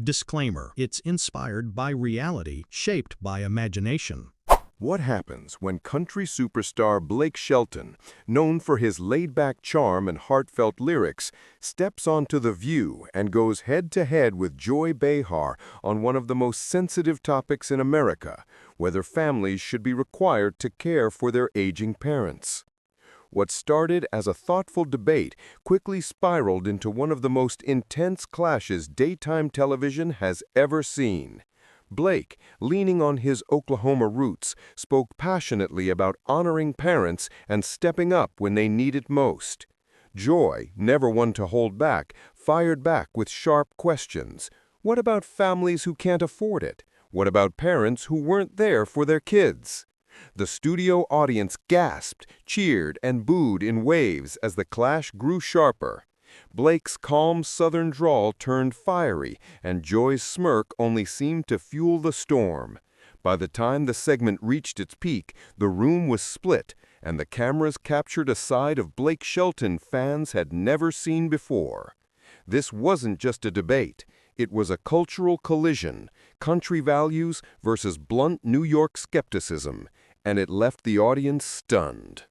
Disclaimer: it's inspired by reality, shaped by imagination. What happens when country superstar Blake Shelton, known for his laid-back charm and heartfelt lyrics, steps onto The View and goes head-to-head with Joy Behar on one of the most sensitive topics in America, whether families should be required to care for their aging parents? What started as a thoughtful debate quickly spiraled into one of the most intense clashes daytime television has ever seen. Blake, leaning on his Oklahoma roots, spoke passionately about honoring parents and stepping up when they need it most. Joy, never one to hold back, fired back with sharp questions. What about families who can't afford it? What about parents who weren't there for their kids? The studio audience gasped, cheered, and booed in waves as the clash grew sharper. Blake's calm southern drawl turned fiery, and Joy's smirk only seemed to fuel the storm. By the time the segment reached its peak, the room was split, and the cameras captured a side of Blake Shelton fans had never seen before. This wasn't just a debate. It was a cultural collision, country values versus blunt New York skepticism, and it left the audience stunned.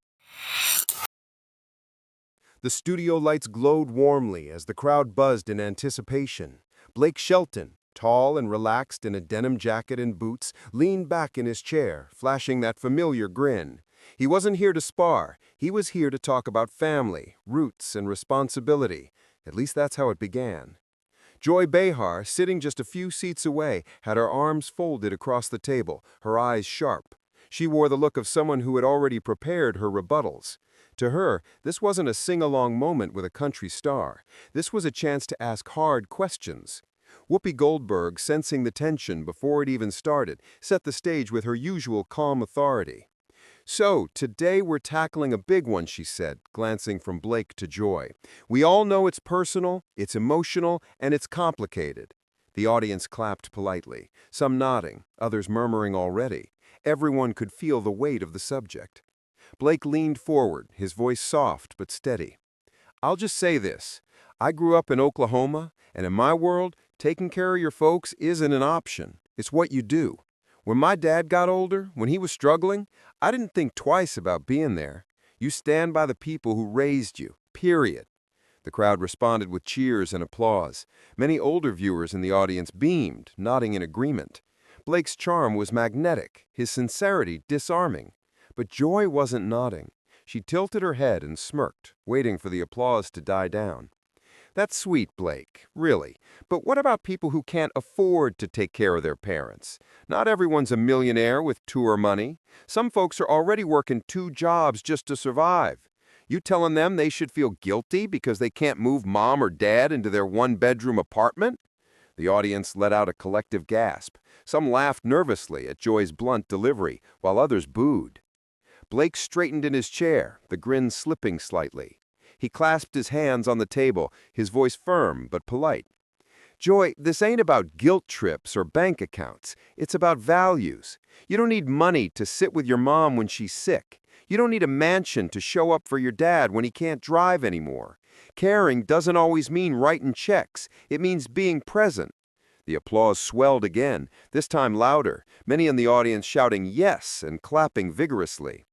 The studio lights glowed warmly as the crowd buzzed in anticipation. Blake Shelton, tall and relaxed in a denim jacket and boots, leaned back in his chair, flashing that familiar grin. He wasn't here to spar. He was here to talk about family, roots, and responsibility. At least that's how it began. Joy Behar, sitting just a few seats away, had her arms folded across the table, her eyes sharp. She wore the look of someone who had already prepared her rebuttals. To her, this wasn't a sing-along moment with a country star. This was a chance to ask hard questions. Whoopi Goldberg, sensing the tension before it even started, set the stage with her usual calm authority. "So, today we're tackling a big one," she said, glancing from Blake to Joy. "We all know it's personal, it's emotional, and it's complicated." The audience clapped politely, some nodding, others murmuring already. Everyone could feel the weight of the subject. Blake leaned forward, his voice soft but steady. "I'll just say this. I grew up in Oklahoma, and in my world, taking care of your folks isn't an option. It's what you do. When my dad got older, when he was struggling, I didn't think twice about being there. You stand by the people who raised you, period." The crowd responded with cheers and applause. Many older viewers in the audience beamed, nodding in agreement. Blake's charm was magnetic, his sincerity disarming. But Joy wasn't nodding. She tilted her head and smirked, waiting for the applause to die down. "That's sweet, Blake, really. But what about people who can't afford to take care of their parents? Not everyone's a millionaire with tour money. Some folks are already working 2 jobs just to survive. You telling them they should feel guilty because they can't move mom or dad into their 1-bedroom apartment?" The audience let out a collective gasp. Some laughed nervously at Joy's blunt delivery, while others booed. Blake straightened in his chair, the grin slipping slightly. He clasped his hands on the table, his voice firm but polite. "Joy, this ain't about guilt trips or bank accounts. It's about values. You don't need money to sit with your mom when she's sick. You don't need a mansion to show up for your dad when he can't drive anymore. Caring doesn't always mean writing checks. It means being present." The applause swelled again, this time louder, many in the audience shouting yes and clapping vigorously.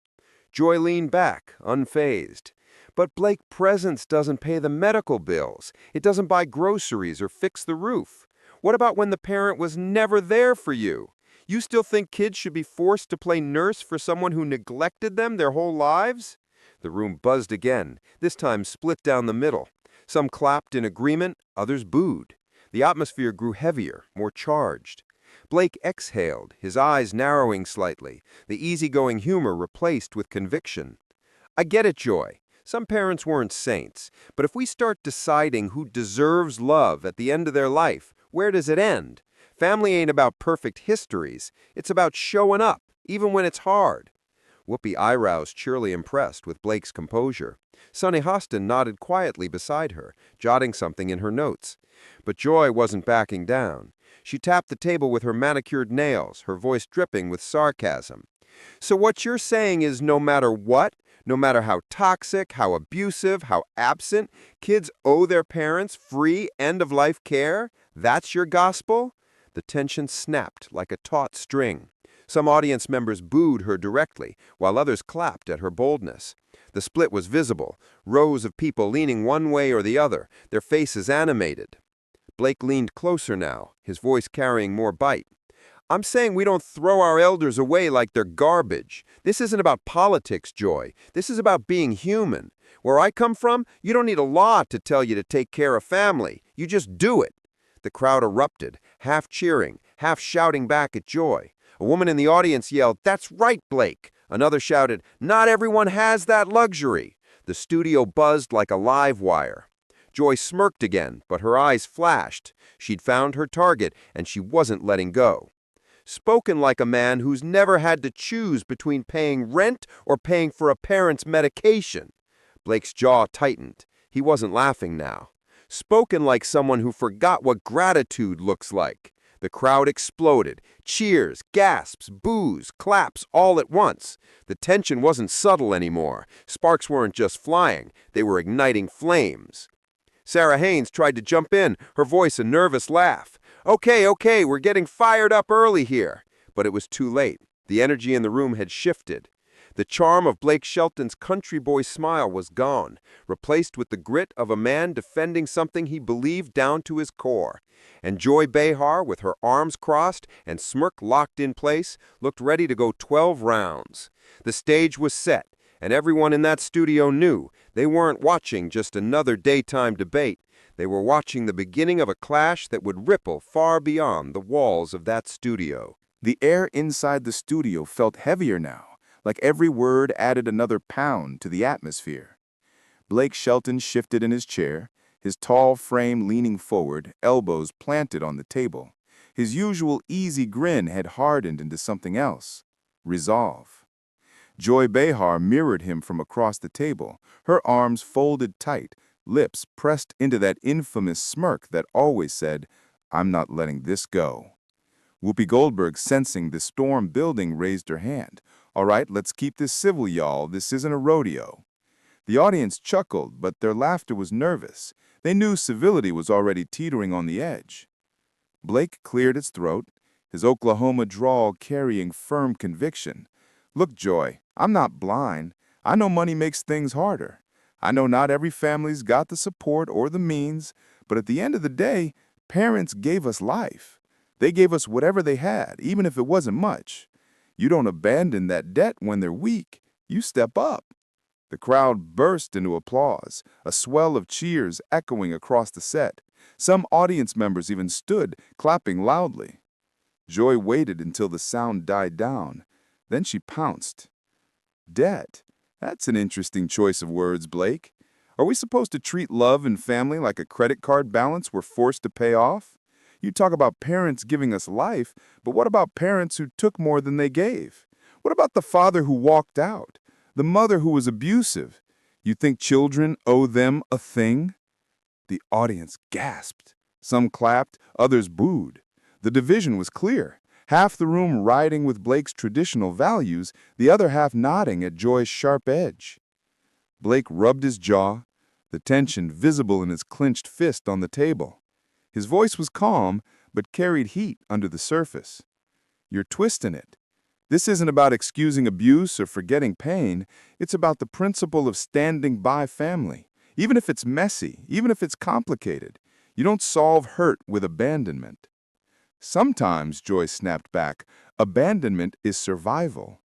Joy leaned back, unfazed. "But Blake, presence doesn't pay the medical bills. It doesn't buy groceries or fix the roof. What about when the parent was never there for you? You still think kids should be forced to play nurse for someone who neglected them their whole lives?" The room buzzed again, this time split down the middle. Some clapped in agreement, others booed. The atmosphere grew heavier, more charged. Blake exhaled, his eyes narrowing slightly, the easygoing humor replaced with conviction. "I get it, Joy. Some parents weren't saints, but if we start deciding who deserves love at the end of their life, where does it end? Family ain't about perfect histories. It's about showing up, even when it's hard." Whoopi eyebrows cheerily impressed with Blake's composure. Sunny Hostin nodded quietly beside her, jotting something in her notes. But Joy wasn't backing down. She tapped the table with her manicured nails, her voice dripping with sarcasm. "So what you're saying is no matter what, no matter how toxic, how abusive, how absent, kids owe their parents free end-of-life care? That's your gospel? The tension snapped like a taut string. Some audience members booed her directly, while others clapped at her boldness. The split was visible, rows of people leaning one way or the other, their faces animated. Blake leaned closer now, his voice carrying more bite. I'm saying we don't throw our elders away like they're garbage. This isn't about politics, Joy. This is about being human. Where I come from, you don't need a law to tell you to take care of family. You just do it. The crowd erupted, half cheering, half shouting back at Joy. A woman in the audience yelled, "That's right, Blake." Another shouted, "Not everyone has that luxury." The studio buzzed like a live wire. Joy smirked again, but her eyes flashed. She'd found her target, and she wasn't letting go. Spoken like a man who's never had to choose between paying rent or paying for a parent's medication. Blake's jaw tightened. He wasn't laughing now. Spoken like someone who forgot what gratitude looks like. The crowd exploded. Cheers, gasps, boos, claps all at once. The tension wasn't subtle anymore. Sparks weren't just flying. They were igniting flames. Sarah Haynes tried to jump in, her voice a nervous laugh. Okay, we're getting fired up early here. But it was too late. The energy in the room had shifted. The charm of Blake Shelton's country boy smile was gone, replaced with the grit of a man defending something he believed down to his core. And Joy Behar, with her arms crossed and smirk locked in place, looked ready to go 12 rounds. The stage was set, and everyone in that studio knew they weren't watching just another daytime debate. They were watching the beginning of a clash that would ripple far beyond the walls of that studio. The air inside the studio felt heavier now, like every word added another pound to the atmosphere. Blake Shelton shifted in his chair, his tall frame leaning forward, elbows planted on the table. His usual easy grin had hardened into something else: resolve. Joy Behar mirrored him from across the table, her arms folded tight, lips pressed into that infamous smirk that always said, "I'm not letting this go." Whoopi Goldberg, sensing the storm building, raised her hand. "All right, let's keep this civil, y'all. This isn't a rodeo." The audience chuckled, but their laughter was nervous. They knew civility was already teetering on the edge. Blake cleared his throat, his Oklahoma drawl carrying firm conviction. "Look, Joy, I'm not blind. I know money makes things harder. I know not every family's got the support or the means, but at the end of the day, parents gave us life. They gave us whatever they had, even if it wasn't much. You don't abandon that debt when they're weak. You step up." The crowd burst into applause, a swell of cheers echoing across the set. Some audience members even stood, clapping loudly. Joy waited until the sound died down. Then she pounced. "Debt? That's an interesting choice of words, Blake. Are we supposed to treat love and family like a credit card balance we're forced to pay off? You talk about parents giving us life, but what about parents who took more than they gave? What about the father who walked out? The mother who was abusive? You think children owe them a thing?" The audience gasped. Some clapped, others booed. The division was clear. Half the room riding with Blake's traditional values, the other half nodding at Joy's sharp edge. Blake rubbed his jaw, the tension visible in his clenched fist on the table. His voice was calm, but carried heat under the surface. "You're twisting it. This isn't about excusing abuse or forgetting pain. It's about the principle of standing by family. Even if it's messy, even if it's complicated, you don't solve hurt with abandonment." "Sometimes," Joy snapped back, "abandonment is survival."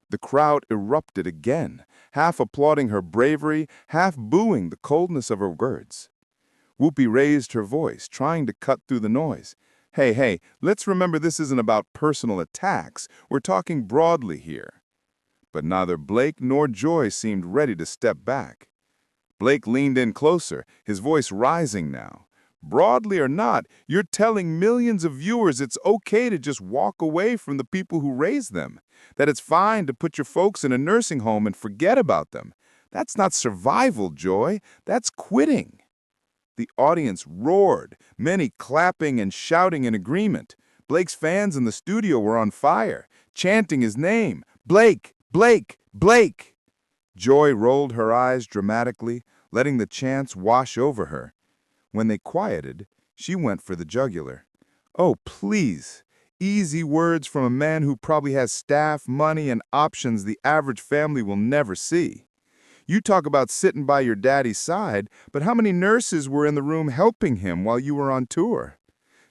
The crowd erupted again, half applauding her bravery, half booing the coldness of her words. Whoopi raised her voice, trying to cut through the noise. Hey, let's remember this isn't about personal attacks. We're talking broadly here." But neither Blake nor Joy seemed ready to step back. Blake leaned in closer, his voice rising now. "Broadly or not, you're telling millions of viewers it's okay to just walk away from the people who raised them, that it's fine to put your folks in a nursing home and forget about them. That's not survival, Joy. That's quitting." The audience roared, many clapping and shouting in agreement. Blake's fans in the studio were on fire, chanting his name, "Blake! Blake! Blake!" Joy rolled her eyes dramatically, letting the chants wash over her. When they quieted, She went for the jugular. "Oh, please. Easy words from a man who probably has staff, money, and options the average family will never see. You talk about sitting by your daddy's side, but how many nurses were in the room helping him while you were on tour?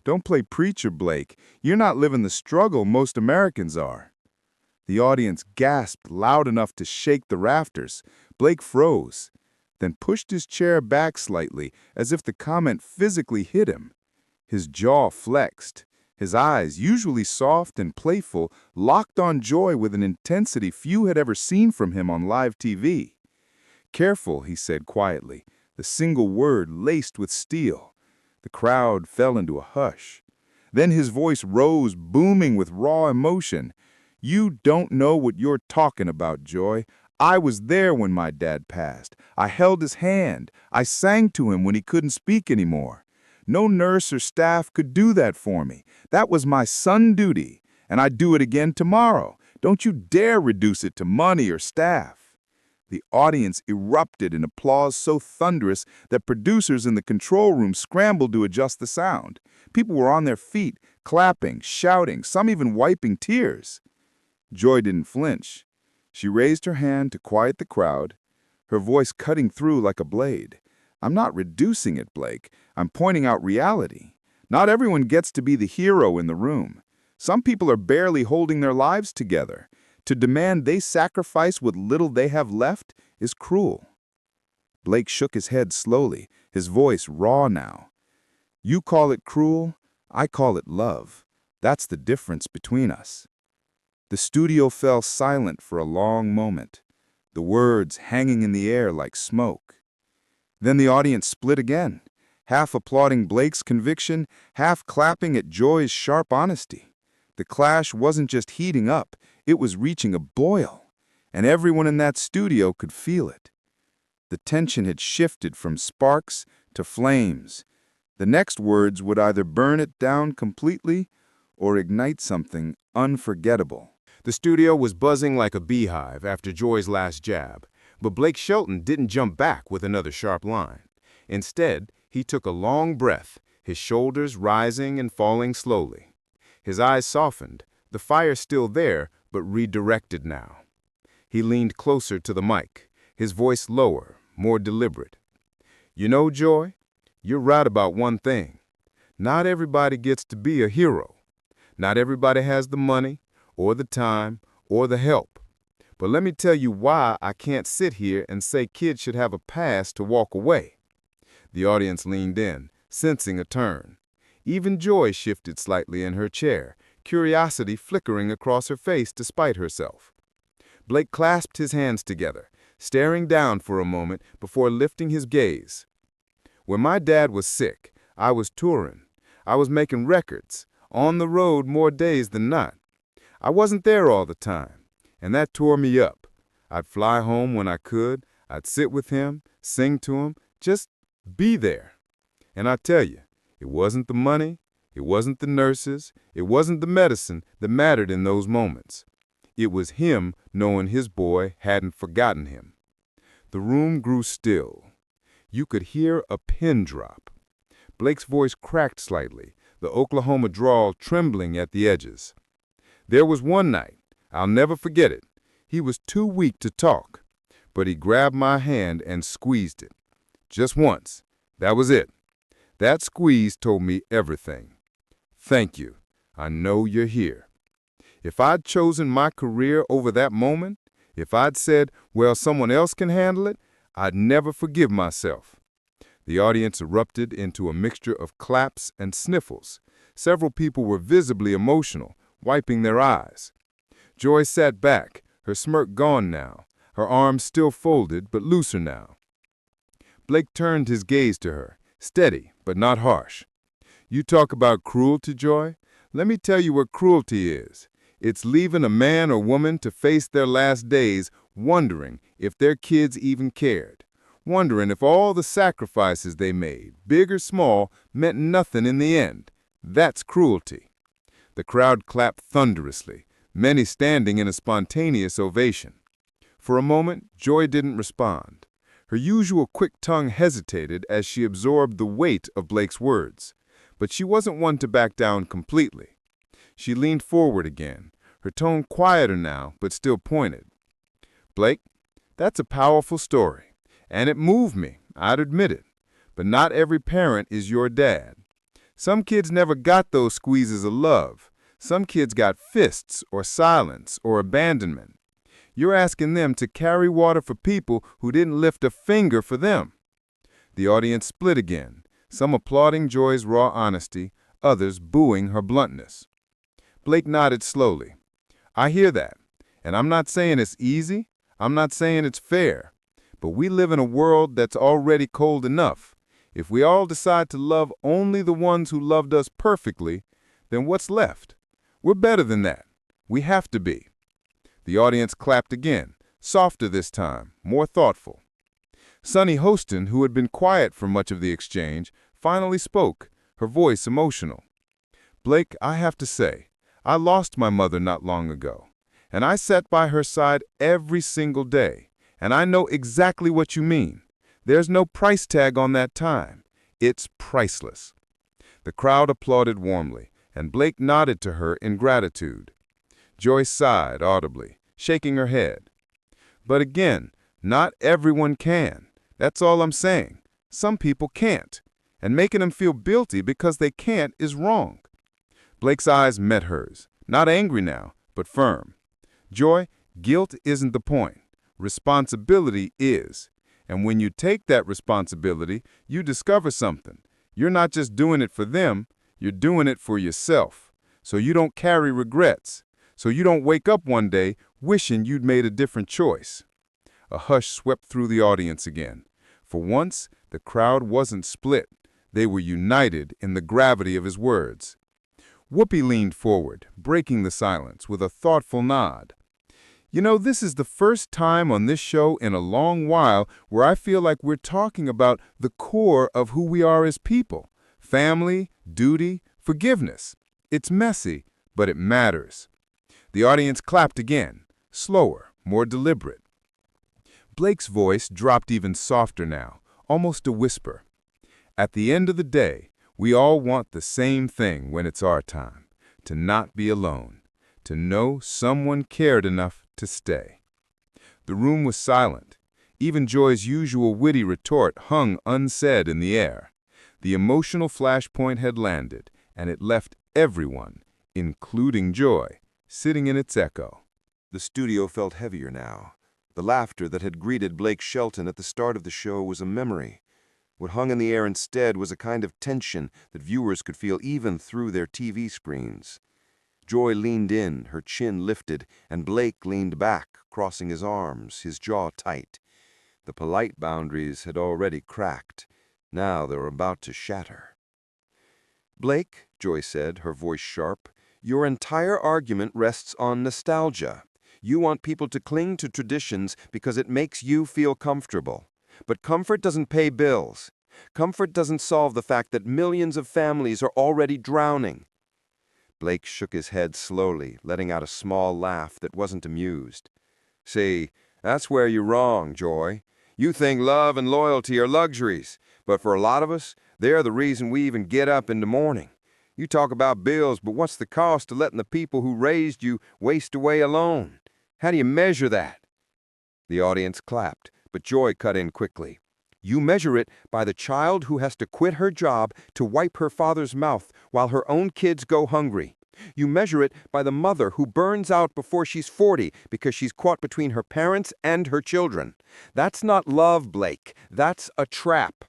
Don't play preacher, Blake. You're not living the struggle most Americans are." The audience gasped loud enough to shake the rafters. Blake froze, then pushed his chair back slightly, as if the comment physically hit him. His jaw flexed. His eyes, usually soft and playful, locked on Joy with an intensity few had ever seen from him on live TV. "Careful," he said quietly, the single word laced with steel. The crowd fell into a hush. Then his voice rose, booming with raw emotion. "You don't know what you're talking about, Joy. I was there when my dad passed. I held his hand. I sang to him when he couldn't speak anymore. No nurse or staff could do that for me. That was my son duty, and I'd do it again tomorrow. Don't you dare reduce it to money or staff." The audience erupted in applause so thunderous that producers in the control room scrambled to adjust the sound. People were on their feet, clapping, shouting, some even wiping tears. Joy didn't flinch. She raised her hand to quiet the crowd, her voice cutting through like a blade. "I'm not reducing it, Blake. I'm pointing out reality. Not everyone gets to be the hero in the room. Some people are barely holding their lives together. To demand they sacrifice what little they have left is cruel." Blake shook his head slowly, his voice raw now. "You call it cruel, I call it love. That's the difference between us." The studio fell silent for a long moment, the words hanging in the air like smoke. Then the audience split again, half applauding Blake's conviction, half clapping at Joy's sharp honesty. The clash wasn't just heating up, it was reaching a boil, and everyone in that studio could feel it. The tension had shifted from sparks to flames. The next words would either burn it down completely or ignite something unforgettable. The studio was buzzing like a beehive after Joy's last jab, but Blake Shelton didn't jump back with another sharp line. Instead, he took a long breath, his shoulders rising and falling slowly. His eyes softened, the fire still there, but redirected now. He leaned closer to the mic, his voice lower, more deliberate. "You know, Joy, you're right about one thing. Not everybody gets to be a hero. Not everybody has the money, or the time, or the help. But let me tell you why I can't sit here and say kids should have a pass to walk away." The audience leaned in, sensing a turn. Even Joy shifted slightly in her chair, curiosity flickering across her face despite herself. Blake clasped his hands together, staring down for a moment before lifting his gaze. "When my dad was sick, I was touring. I was making records, on the road more days than not. I wasn't there all the time, and that tore me up. I'd fly home when I could, I'd sit with him, sing to him, just be there. And I tell you, it wasn't the money, it wasn't the nurses, it wasn't the medicine that mattered in those moments. It was him knowing his boy hadn't forgotten him." The room grew still. You could hear a pin drop. Blake's voice cracked slightly, the Oklahoma drawl trembling at the edges. "There was one night, I'll never forget it. He was too weak to talk, but he grabbed my hand and squeezed it. Just once. That was it. That squeeze told me everything. Thank you. I know you're here. If I'd chosen my career over that moment, if I'd said, well, someone else can handle it, I'd never forgive myself." The audience erupted into a mixture of claps and sniffles. Several people were visibly emotional, wiping their eyes. Joy sat back, her smirk gone now, her arms still folded but looser now. Blake turned his gaze to her, steady but not harsh. "You talk about cruelty, Joy? Let me tell you what cruelty is. It's leaving a man or woman to face their last days wondering if their kids even cared, wondering if all the sacrifices they made, big or small, meant nothing in the end. That's cruelty." The crowd clapped thunderously, many standing in a spontaneous ovation. For a moment, Joy didn't respond. Her usual quick tongue hesitated as she absorbed the weight of Blake's words. But she wasn't one to back down completely. She leaned forward again, her tone quieter now, but still pointed. Blake, that's a powerful story, and it moved me, I'd admit it. But not every parent is your dad. Some kids never got those squeezes of love. Some kids got fists or silence or abandonment. You're asking them to carry water for people who didn't lift a finger for them. The audience split again, some applauding Joy's raw honesty, others booing her bluntness. Blake nodded slowly. I hear that, and I'm not saying it's easy, I'm not saying it's fair, but we live in a world that's already cold enough. If we all decide to love only the ones who loved us perfectly, then what's left? We're better than that. We have to be. The audience clapped again, softer this time, more thoughtful. Sunny Hostin, who had been quiet for much of the exchange, finally spoke, her voice emotional. Blake, I have to say, I lost my mother not long ago, and I sat by her side every single day, and I know exactly what you mean. There's no price tag on that time. It's priceless. The crowd applauded warmly, and Blake nodded to her in gratitude. Joy sighed audibly, shaking her head. But again, not everyone can. That's all I'm saying. Some people can't, and making them feel guilty because they can't is wrong. Blake's eyes met hers, not angry now, but firm. Joy, guilt isn't the point. Responsibility is. And when you take that responsibility, you discover something. You're not just doing it for them, you're doing it for yourself. So you don't carry regrets. So you don't wake up one day wishing you'd made a different choice. A hush swept through the audience again. For once, the crowd wasn't split. They were united in the gravity of his words. Whoopi leaned forward, breaking the silence with a thoughtful nod. You know, this is the first time on this show in a long while where I feel like we're talking about the core of who we are as people. Family, duty, forgiveness. It's messy, but it matters. The audience clapped again, slower, more deliberate. Blake's voice dropped even softer now, almost a whisper. At the end of the day, we all want the same thing when it's our time, to not be alone, to know someone cared enough to stay. The room was silent. Even Joy's usual witty retort hung unsaid in the air. The emotional flashpoint had landed, and it left everyone, including Joy, sitting in its echo. The studio felt heavier now. The laughter that had greeted Blake Shelton at the start of the show was a memory. What hung in the air instead was a kind of tension that viewers could feel even through their TV screens. Joy leaned in, her chin lifted, and Blake leaned back, crossing his arms, his jaw tight. The polite boundaries had already cracked. Now they were about to shatter. Blake, Joy said, her voice sharp, your entire argument rests on nostalgia. You want people to cling to traditions because it makes you feel comfortable. But comfort doesn't pay bills. Comfort doesn't solve the fact that millions of families are already drowning. Blake shook his head slowly, letting out a small laugh that wasn't amused. See, that's where you're wrong, Joy. You think love and loyalty are luxuries, but for a lot of us, they're the reason we even get up in the morning. You talk about bills, but what's the cost of letting the people who raised you waste away alone? How do you measure that? The audience clapped, but Joy cut in quickly. You measure it by the child who has to quit her job to wipe her father's mouth while her own kids go hungry. You measure it by the mother who burns out before she's 40 because she's caught between her parents and her children. That's not love, Blake. That's a trap.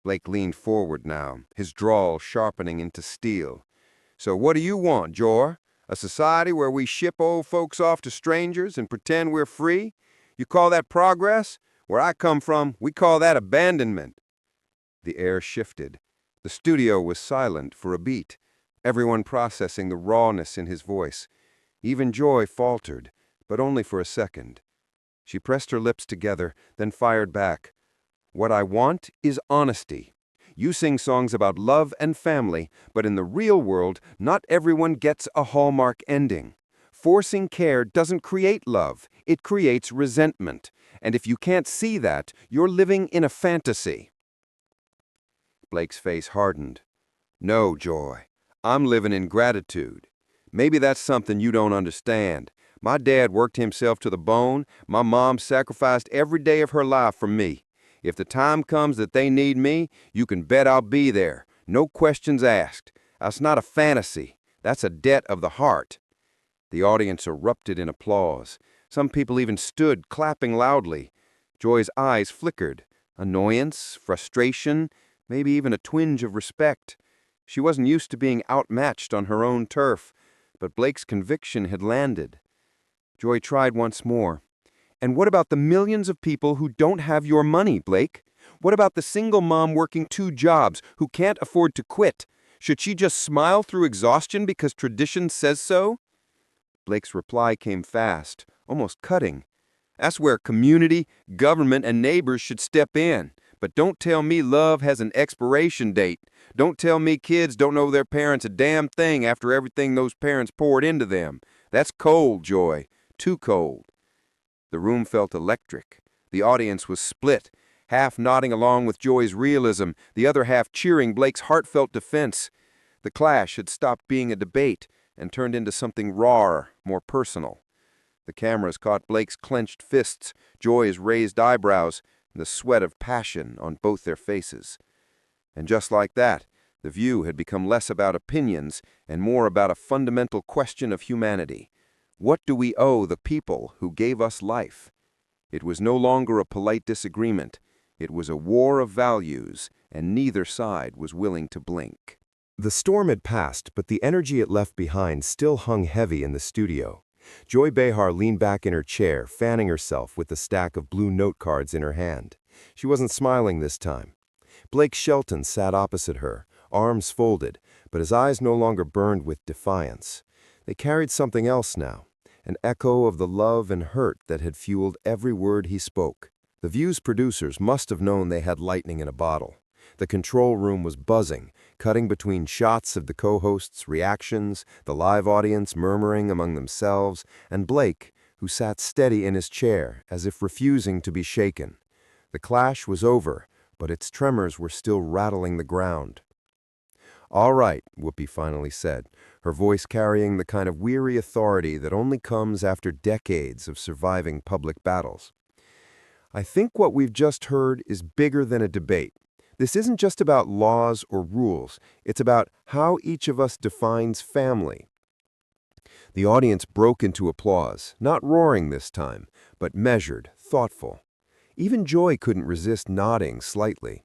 Blake leaned forward now, his drawl sharpening into steel. So what do you want, Joy? A society where we ship old folks off to strangers and pretend we're free? You call that progress? Where I come from, we call that abandonment. The air shifted. The studio was silent for a beat, everyone processing the rawness in his voice. Even Joy faltered, but only for a second. She pressed her lips together, then fired back. What I want is honesty. You sing songs about love and family, but in the real world, not everyone gets a Hallmark ending. Forcing care doesn't create love, it creates resentment. And if you can't see that, you're living in a fantasy. Blake's face hardened. No, Joy. I'm living in gratitude. Maybe that's something you don't understand. My dad worked himself to the bone. My mom sacrificed every day of her life for me. If the time comes that they need me, you can bet I'll be there. No questions asked. That's not a fantasy. That's a debt of the heart. The audience erupted in applause. Some people even stood, clapping loudly. Joy's eyes flickered. Annoyance, frustration, maybe even a twinge of respect. She wasn't used to being outmatched on her own turf, but Blake's conviction had landed. Joy tried once more. And what about the millions of people who don't have your money, Blake? What about the single mom working 2 jobs who can't afford to quit? Should she just smile through exhaustion because tradition says so? Blake's reply came fast, almost cutting. That's where community, government, and neighbors should step in. But don't tell me love has an expiration date. Don't tell me kids don't know their parents a damn thing after everything those parents poured into them. That's cold, Joy. Too cold. The room felt electric. The audience was split, half nodding along with Joy's realism, the other half cheering Blake's heartfelt defense. The clash had stopped being a debate and turned into something rawer, more personal. The cameras caught Blake's clenched fists, Joy's raised eyebrows, and the sweat of passion on both their faces. And just like that, the view had become less about opinions and more about a fundamental question of humanity. What do we owe the people who gave us life? It was no longer a polite disagreement. It was a war of values, and neither side was willing to blink. The storm had passed, but the energy it left behind still hung heavy in the studio. Joy Behar leaned back in her chair, fanning herself with the stack of blue note cards in her hand. She wasn't smiling this time. Blake Shelton sat opposite her, arms folded, but his eyes no longer burned with defiance. They carried something else now, an echo of the love and hurt that had fueled every word he spoke. The View's producers must have known they had lightning in a bottle. The control room was buzzing, cutting between shots of the co-hosts' reactions, the live audience murmuring among themselves, and Blake, who sat steady in his chair, as if refusing to be shaken. The clash was over, but its tremors were still rattling the ground. "All right," Whoopi finally said, her voice carrying the kind of weary authority that only comes after decades of surviving public battles. "I think what we've just heard is bigger than a debate. This isn't just about laws or rules. It's about how each of us defines family." The audience broke into applause, not roaring this time, but measured, thoughtful. Even Joy couldn't resist nodding slightly.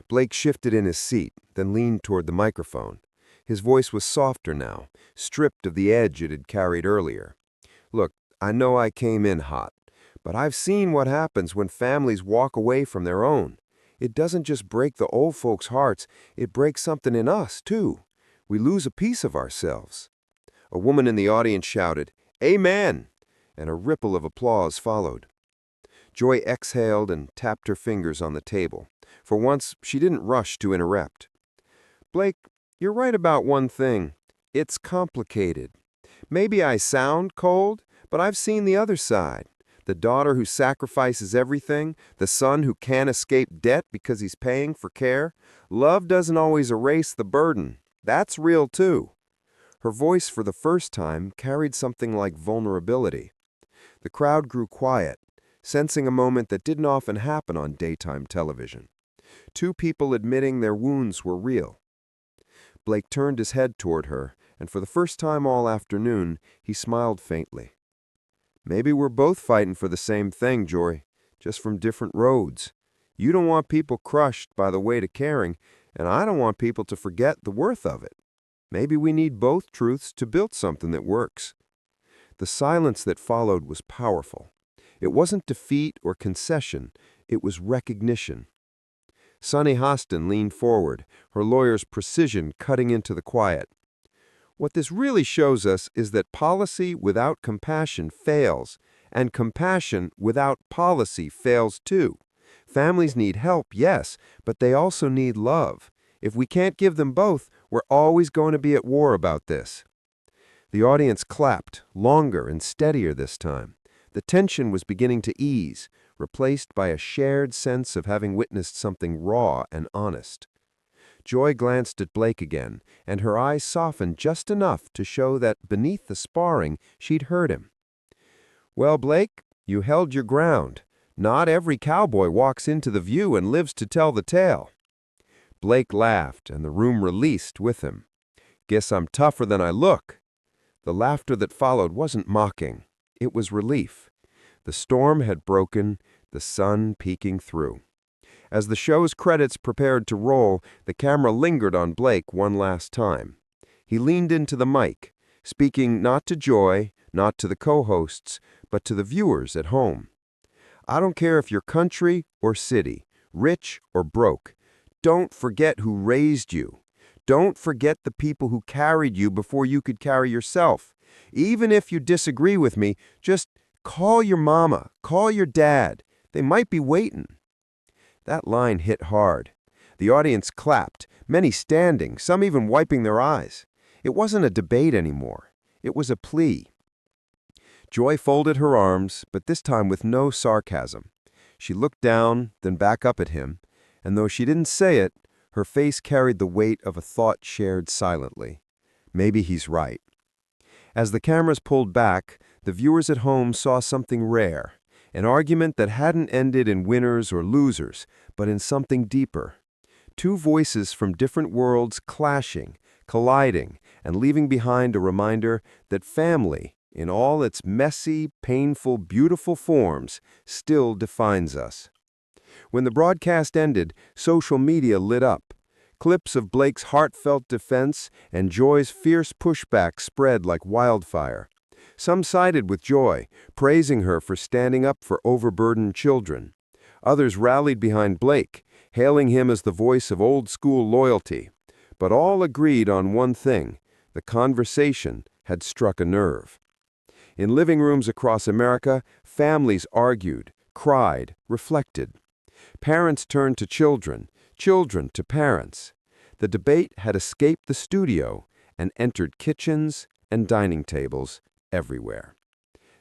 Blake shifted in his seat, then leaned toward the microphone. His voice was softer now, stripped of the edge it had carried earlier. "Look, I know I came in hot, but I've seen what happens when families walk away from their own. It doesn't just break the old folks' hearts, it breaks something in us, too. We lose a piece of ourselves." A woman in the audience shouted, "Amen!" and a ripple of applause followed. Joy exhaled and tapped her fingers on the table. For once, she didn't rush to interrupt. "Blake, you're right about one thing. It's complicated. Maybe I sound cold, but I've seen the other side. The daughter who sacrifices everything, the son who can't escape debt because he's paying for care. Love doesn't always erase the burden. That's real too." Her voice, for the first time, carried something like vulnerability. The crowd grew quiet, sensing a moment that didn't often happen on daytime television. 2 people admitting their wounds were real. Blake turned his head toward her, and for the first time all afternoon, he smiled faintly. "Maybe we're both fighting for the same thing, Joy, just from different roads. You don't want people crushed by the weight of caring, and I don't want people to forget the worth of it. Maybe we need both truths to build something that works." The silence that followed was powerful. It wasn't defeat or concession, it was recognition. Sunny Hostin leaned forward, her lawyer's precision cutting into the quiet. "What this really shows us is that policy without compassion fails, and compassion without policy fails too. Families need help, yes, but they also need love. If we can't give them both, we're always going to be at war about this." The audience clapped, longer and steadier this time. The tension was beginning to ease, replaced by a shared sense of having witnessed something raw and honest. Joy glanced at Blake again, and her eyes softened just enough to show that beneath the sparring, she'd heard him. "Well, Blake, you held your ground. Not every cowboy walks into the view and lives to tell the tale." Blake laughed, and the room released with him. "Guess I'm tougher than I look." The laughter that followed wasn't mocking. It was relief. The storm had broken, the sun peeking through. As the show's credits prepared to roll, the camera lingered on Blake one last time. He leaned into the mic, speaking not to Joy, not to the co-hosts, but to the viewers at home. "I don't care if you're country or city, rich or broke. Don't forget who raised you. Don't forget the people who carried you before you could carry yourself. Even if you disagree with me, just call your mama, call your dad. They might be waiting." That line hit hard. The audience clapped, many standing, some even wiping their eyes. It wasn't a debate anymore. It was a plea. Joy folded her arms, but this time with no sarcasm. She looked down, then back up at him, and though she didn't say it, her face carried the weight of a thought shared silently. Maybe he's right. As the cameras pulled back, the viewers at home saw something rare, an argument that hadn't ended in winners or losers, but in something deeper. Two voices from different worlds clashing, colliding, and leaving behind a reminder that family, in all its messy, painful, beautiful forms, still defines us. When the broadcast ended, social media lit up. Clips of Blake's heartfelt defense and Joy's fierce pushback spread like wildfire. Some sided with Joy, praising her for standing up for overburdened children. Others rallied behind Blake, hailing him as the voice of old-school loyalty. But all agreed on one thing: the conversation had struck a nerve. In living rooms across America, families argued, cried, reflected. Parents turned to children, children to parents. The debate had escaped the studio and entered kitchens and dining tables everywhere.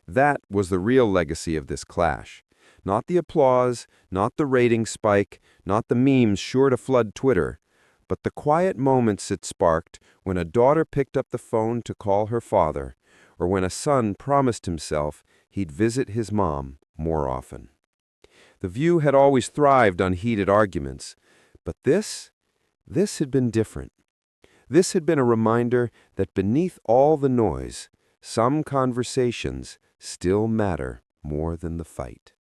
That was the real legacy of this clash. Not the applause, not the rating spike, not the memes sure to flood Twitter, but the quiet moments it sparked when a daughter picked up the phone to call her father, or when a son promised himself he'd visit his mom more often. The View had always thrived on heated arguments, but this had been different. This had been a reminder that beneath all the noise, some conversations still matter more than the fight.